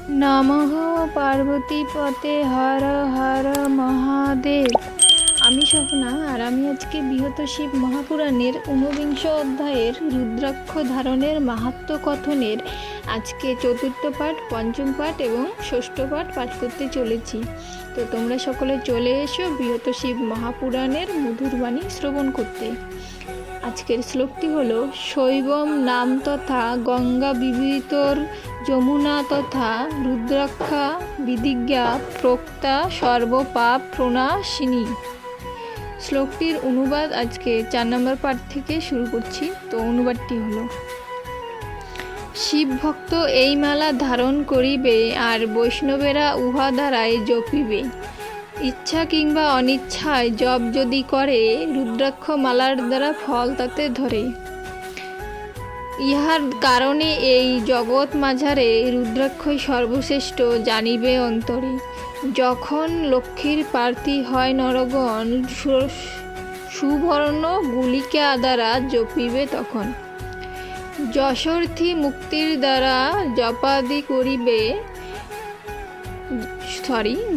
নমঃ পার্বতীপতে হর হর মহাদেব। আমি স্বপ্না, আর আমি আজকে বৃহৎ শিব মহাপুরাণের ঊনবিংশ অধ্যায়ের রুদ্রাক্ষ ধারণের মাহাত্ম্য কথনের আজকে চতুর্থ পাঠ, পঞ্চম পাঠ এবং ষষ্ঠ পাঠ পাঠ করতে চলেছি। তো তোমরা সকলে চলে এসো বৃহৎ শিব মহাপুরাণের মধুর বাণী শ্রবণ করতে। আজকের শ্লোকটি হলো, শৈবম নাম তথা গঙ্গা বিবিতর যমুনা তথা রুদ্রাক্ষা বিধিজ্ঞা প্রোক্তা সর্বপাপ প্রণাশিনী। শ্লোকটির অনুবাদ আজকে 4 নম্বর পাঠ থেকে শুরু করছি। তো অনুবাদটি হলো, শিব ভক্ত এই মালা ধারণ করিবে আর বৈষ্ণবেরা উহা দ্বারাই জপিবে। ইচ্ছা কিংবা অনিচ্ছায় জপ যদি করে, রুদ্রাক্ষ মালার দ্বারা ফল তাতে ধরে। ইহার কারণে এই জগৎ মাঝারে রুদ্রাক্ষই সর্বশ্রেষ্ঠ জানিবে অন্তরে। যখন লক্ষ্মীর প্রার্থী হয় নরগণ, সুবর্ণ গুলিকা দ্বারা জপিবে তখন। যশোর্থী মুক্তির দ্বারা জপাদি করিবে,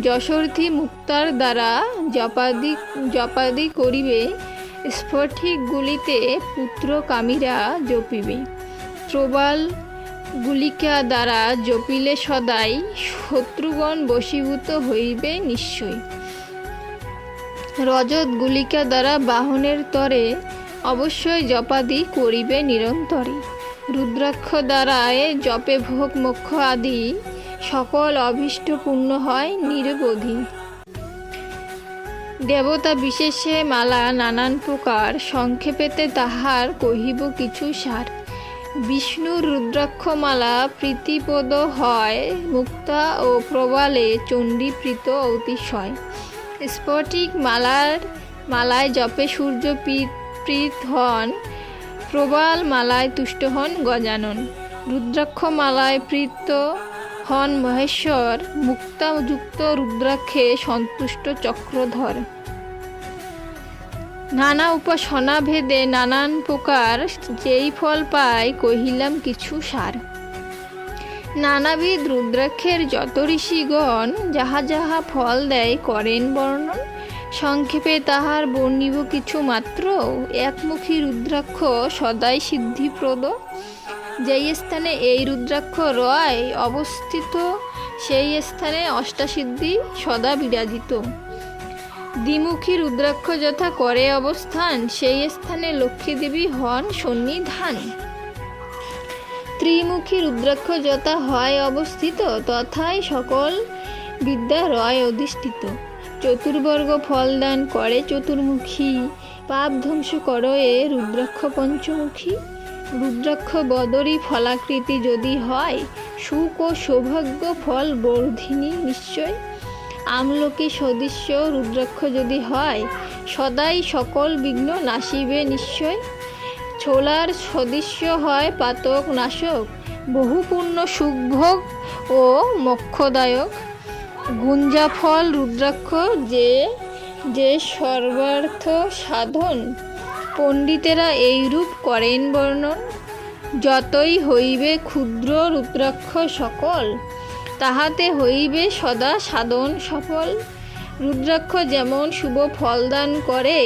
যশোর্থী মুক্তার দ্বারা জপাদি করিবে। স্ফটিকগুলিতে পুত্রকামীরা জপিবে। প্রবাল গুলিকা দ্বারা জপিলে সদাই শত্রুগণ বশীভূত হইবে নিশ্চয়। রজত গুলিকা দ্বারা বাহনের তরে অবশ্যই জপাদি করিবে নিরন্তরে। রুদ্রাক্ষ দ্বারায় জপে ভোগ মোক্ষ আদি সকল অভীষ্ট পূর্ণ হয় নিরবধি। দেবতা বিশেষে মালা নানান প্রকার, সংক্ষেপেতে তাহার কহিব কিছু সার। বিষ্ণুর রুদ্রাক্ষ মালা প্রীতিপদ হয়, মুক্তা ও প্রবালে চণ্ডী প্রীত অতিশয়। স্ফটিক মালায় জপে সূর্য প্রীত হন, প্রবাল মালায় তুষ্ট হন গজানন। রুদ্রাক্ষ মালায় প্রীত হন মহেশ্বর, মুক্তাযুক্ত রুদ্রাক্ষে সন্তুষ্ট চক্রধর। নানা উপাসনা ভেদে নানান প্রকার যেই ফল পায়, কহিলাম কিছু সার। নানাবিধ রুদ্রাক্ষের যত ঋষিগণ যাহা যাহা ফল দেয় করেন বর্ণন। সংক্ষেপে তাহার বর্ণিব কিছু মাত্র, একমুখী রুদ্রাক্ষ সদাই সিদ্ধিপ্রদ। যেই স্থানে এই রুদ্রাক্ষ রয় অবস্থিত, সেই স্থানে অষ্টাসিদ্ধি সদা বিরাজিত। দ্বিমুখী রুদ্রাক্ষ যথা করে অবস্থান, সেই স্থানে লক্ষ্মী দেবী হন সন্নিধান। ত্রিমুখী রুদ্রাক্ষ যথা হয় অবস্থিত, তথায় সকল বিদ্যা রয় অধিষ্ঠিত। চতুর্বর্গ ফলদান করে চতুর্মুখী, পাপ ধ্বংস করয়ে রুদ্রাক্ষ পঞ্চমুখী। রুদ্রাক্ষ বদরী ফলাকৃতি যদি হয়, সুখ ও সৌভাগ্য ফল বর্ধিনী নিশ্চয়। আমলকি সদৃশ্য রুদ্রাক্ষ যদি হয়, সদাই সকল বিঘ্ন নাশিবে নিশ্চয়। ছোলার সদৃশ্য হয় পাতক নাশক, বহুপূর্ণ সুখভোগ ও মোক্ষদায়ক। গুঞ্জাফল রুদ্রাক্ষ যে সর্বার্থ সাধন, পণ্ডিতেরা এইরূপ করেন বর্ণন। যতই হইবে ক্ষুদ্র রুদ্রাক্ষ সকল, তাহাতে হইবে সদা সাধন সফল। রুদ্রাক্ষ যেমন শুভ ফলদান করে,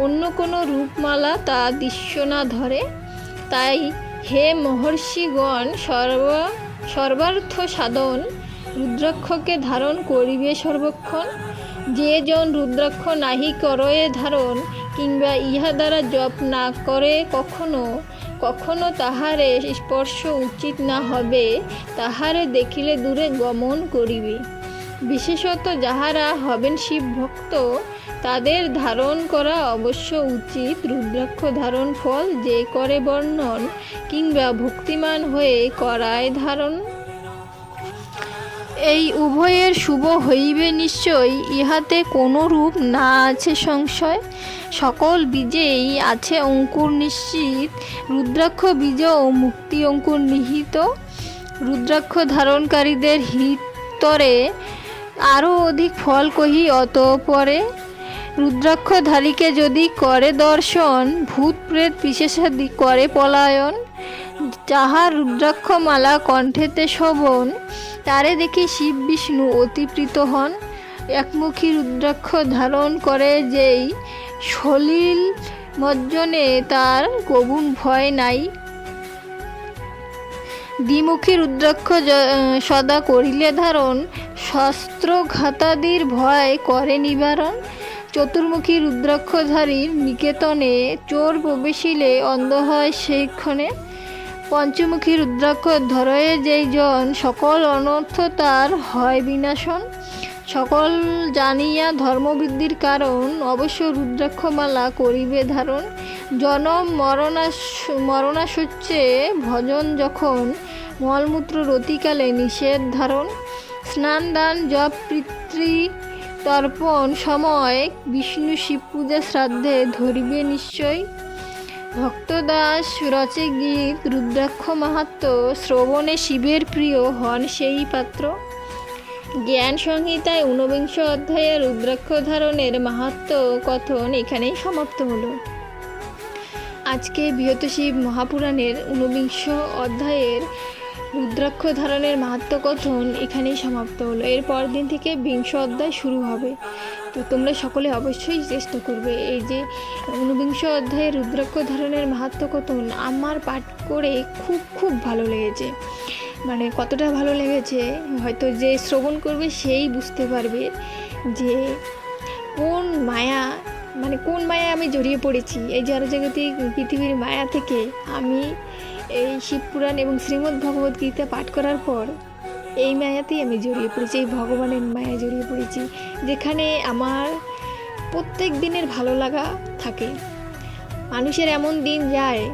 অন্য কোনো রূপমালা তা দৃশ্য না ধরে। তাই হে মহর্ষিগণ, সর্বার্থ সাধন রুদ্রাক্ষকে ধারণ করিবে সর্বক্ষণ। যে জন রুদ্রাক্ষ নাহি করয়ে ধারণ, কিংবা ইহা দ্বারা জপ না করে কখনো কখনো, তাহারে স্পর্শ উচিত না হবে, তাহারে দেখিলে দূরে গমন করিবে। বিশেষত যাহারা হবেন শিব ভক্ত, তাদের ধারণ করা অবশ্য উচিত। রুদ্রাক্ষ ধারণ ফল যে করে বর্ণন, কিংবা ভক্তিমান হয়ে করায় ধারণ। এই উভয়ের শুভ হইবে নিশ্চয়, ইহাতে কোনো রূপ না আছে সংশয়। সকল বীজেই আছে অঙ্কুর নিশ্চিত, রুদ্রাক্ষ বীজ ও মুক্তি অঙ্কুর নিহিত। রুদ্রাক্ষ ধারণকারীদের হিতরে আরও অধিক ফল কহি অতঃপরে। রুদ্রাক্ষধারীকে যদি করে দর্শন, ভূত প্রেত পিশাচাদি করে পলায়ন। যাহার রুদ্রাক্ষমালা কণ্ঠেতে শোভন, তারে দেখে শিব বিষ্ণু অতিপ্রীত হন। একমুখী রুদ্রাক্ষ ধারণ করে যেই সলিল মজ্জনে তার কবুন ভয় নাই। দ্বিমুখী রুদ্রাক্ষ সদা করিলে ধারণ, শস্ত্রঘাতাদির ভয় করে নিবারণ। চতুর্মুখী রুদ্রাক্ষধারীর নিকেতনে চোর প্রবেশিলে অন্ধ হয় সেইক্ষণে। পঞ্চমুখী রুদ্রাক্ষ ধরয়ে যেই জন, সকল অনর্থ তার হয় বিনাশন। সকল জানিয়া ধর্মবৃদ্ধির কারণ, অবশ্য রুদ্রাক্ষমালা করিবে ধারণ। জনম মরণাশস্যে ভজন যখন, মলমূত্র রতিকালে নিষেধ ধারণ। স্নান দান জপ পিতৃ তর্পণ সময়, বিষ্ণু শিব পূজা শ্রাদ্ধে ধরিবে নিশ্চয়। ভক্তদাস রচে গীত রুদ্রাক্ষ মাহাত্ম্য, শ্রবণে শিবের প্রিয় হন সেই পাত্র। জ্ঞান সংহিতায় 49 অধ্যায়ে রুদ্রাক্ষ ধারণের মাহাত্ম্য কথন এখানেই সমাপ্ত হলো। আজকে বৃহৎ শিব মহাপুরাণের 49 অধ্যায়ের রুদ্রাক্ষ ধারণের মাহাত্ম্য কথন এখানেই সমাপ্ত হলো। এর পর দিন থেকে 20 অধ্যায় শুরু হবে। তো তোমরা সকলে অবশ্যই চেষ্টা করবে। এই যে 49 অধ্যায়ের রুদ্রাক্ষ ধারণের মাহাত্ম্য কথন আমার পাঠ করে খুব ভালো লেগেছে। মানে কতটা ভালো লেগেছে হয়তো যে শ্রবণ করবে সেই বুঝতে পারবে যে কোন মায়া, মানে কোন মায়া আমি জড়িয়ে পড়েছি। এই জড়জাগতিক পৃথিবীর মায়া থেকে আমি এই শিবপুরাণ এবং শ্রীমদ্ ভগবদ্ গীতা পাঠ করার পর এই মায়াতেই আমি জড়িয়ে পড়েছি, এই ভগবানের মায়া জড়িয়ে পড়েছি, যেখানে আমার প্রত্যেক দিনের ভালো লাগা থাকে। মানুষের এমন দিন যায়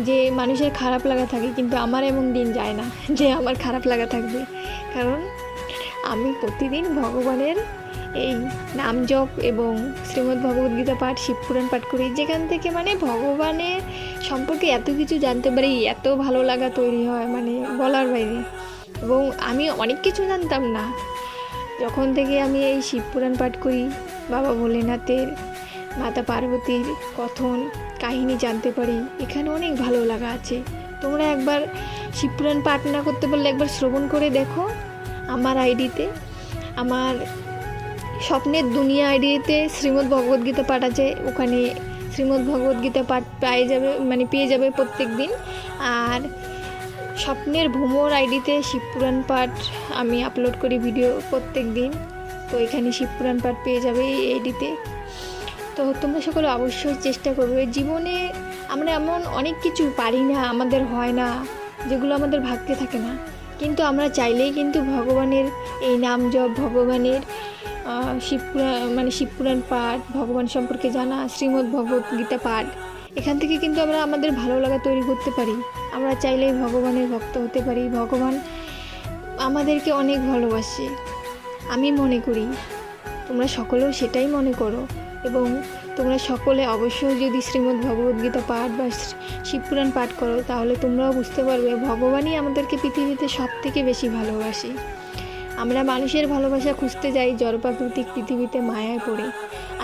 যে মানুষের খারাপ লাগা থাকে, কিন্তু আমার এমন দিন যায় না যে আমার খারাপ লাগা থাকবে, কারণ আমি প্রতিদিন ভগবানের এই নাম জপ এবং শ্রীমদ্ ভগবদ্ গীতা পাঠ, শিবপুরাণ পাঠ করি, যেখান থেকে মানে ভগবানের সম্পর্কে এত কিছু জানতে পারি, এত ভালো লাগা তৈরি হয় মানে বলার বাইরে। এবং আমি অনেক কিছু জানতাম না, যখন থেকে আমি এই শিবপুরাণ পাঠ করি, বাবা ভোলেনাথের, মাতা পার্বতীর কথন কাহিনী জানতে পারি, এখানে অনেক ভালো লাগা আছে। তোমরা একবার শিবপুরাণ পাঠ না করতে পারলে একবার শ্রবণ করে দেখো। আমার আইডিতে, আমার স্বপ্নের দুনিয়া আইডিতে শ্রীমদ্ ভগবদ্ গীতা পাঠ আছে, ওখানে শ্রীমদ্ ভগবদ্ গীতা পাঠ পেয়ে যাবে প্রত্যেক দিন। আর স্বপ্নের ভ্রমর আইডিতে শিবপুরাণ পাঠ আমি আপলোড করি ভিডিও প্রত্যেক দিন, তো এখানে শিবপুরাণ পাঠ পেয়ে যাবে এই আইডিতে। তো তোমরা সকলে অবশ্যই চেষ্টা করবে। জীবনে আমরা এমন অনেক কিছু পারি না, আমাদের হয় না, যেগুলো আমাদের ভাগ্যে থাকে না, কিন্তু আমরা চাইলেই কিন্তু ভগবানের এই নাম জপ, ভগবানের শিবপুরাণ পাঠ, ভগবান সম্পর্কে জানা, শ্রীমদ্ ভগবদ্ গীতা পাঠ, এখান থেকে কিন্তু আমরা আমাদের ভালো লাগা তৈরি করতে পারি। আমরা চাইলেই ভগবানের ভক্ত হতে পারি। ভগবান আমাদেরকে অনেক ভালোবাসে, আমি মনে করি। তোমরা সকলেও সেটাই মনে করো, এবং তোমরা সকলে অবশ্যই যদি শ্রীমদ্ ভগবদ্ গীতা পাঠ বা শিবপুরাণ পাঠ করো, তাহলে তোমরাও বুঝতে পারবে ভগবানই আমাদেরকে পৃথিবীতে সব থেকে বেশি ভালোবাসে। আমরা মানুষের ভালোবাসা খুঁজতে যাই জড়প্রাকৃতিক পৃথিবীতে মায়ায় পড়ে,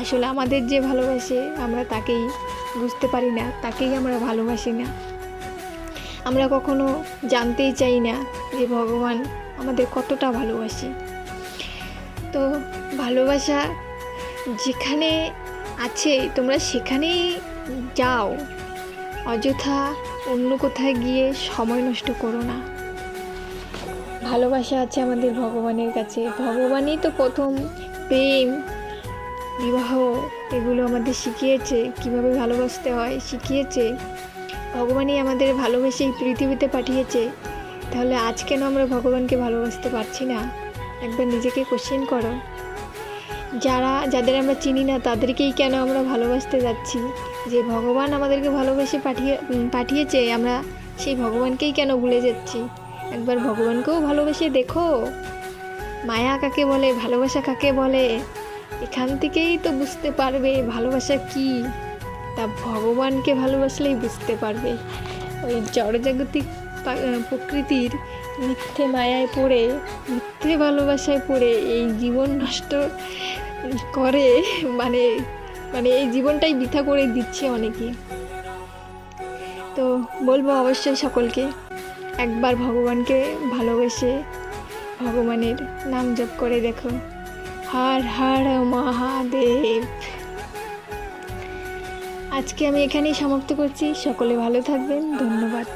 আসলে আমাদের যে ভালোবাসে আমরা তাকেই বুঝতে পারি না, তাকেই আমরা ভালোবাসি না। আমরা কখনো জানতেই চাই না যে ভগবান আমাদের কতটা ভালোবাসে। তো ভালোবাসা যেখানে আছে তোমরা সেখানেই যাও, অযথা অন্য কোথায় গিয়ে সময় নষ্ট করো না। ভালোবাসা আছে আমাদের ভগবানের কাছে, ভগবানই তো প্রথম প্রেম, বিবাহ এগুলো আমাদের শিখিয়েছে, কিভাবে ভালোবাসতে হয় শিখিয়েছে। ভগবানই আমাদের ভালোবেসে এই পৃথিবীতে পাঠিয়েছে, তাহলে আজ কেন আমরা ভগবানকে ভালোবাসতে পারছি না? একবার নিজেকে কোশ্চেন করো। যাদের আমরা চিনি না তাদেরকেই কেন আমরা ভালোবাসতে যাচ্ছি? যে ভগবান আমাদেরকে ভালোবেসে পাঠিয়েছে, আমরা সেই ভগবানকেই কেন ভুলে যাচ্ছি? একবার ভগবানকেও ভালোবেসে দেখো, মায়া কাকে বলে, ভালোবাসা কাকে বলে, এখান থেকেই তো বুঝতে পারবে ভালোবাসা কি। তা ভগবানকে ভালোবাসলেই বুঝতে পারবে। ওই জড়জাগতিক প্রকৃতির মিথ্যে মায়ায় পড়ে, মিথ্যে ভালোবাসায় পড়ে এই জীবন নষ্ট করে, মানে এই জীবনটাই বৃথা করে দিচ্ছে অনেকে। তো বলবো অবশ্যই সকলকে একবার ভগবানকে ভালোবেসে ভগবানের নাম জপ করে দেখো, হর হর মহাদেব। আজকে আমি এখানেই সমাপ্ত করছি। সকলে ভালো থাকবেন, ধন্যবাদ।